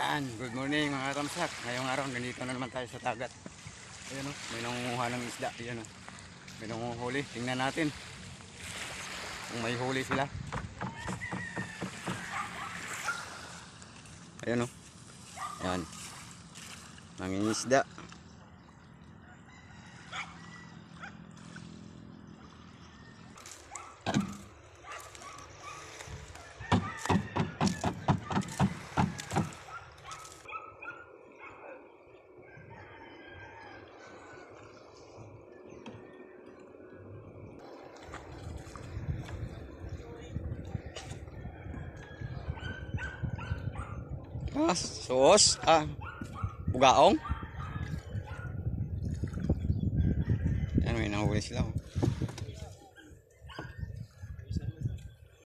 Good morning mga kamsak. Ngayong araw, ganito na naman tayo sa dagat. Ayan o, may nangunguha ng isda. Ayan o, may nanguhuli. Tingnan natin kung may huli sila. Ayan o, ayan, nangingisda. Sos, bugaong. Ayan, may nahuli sila.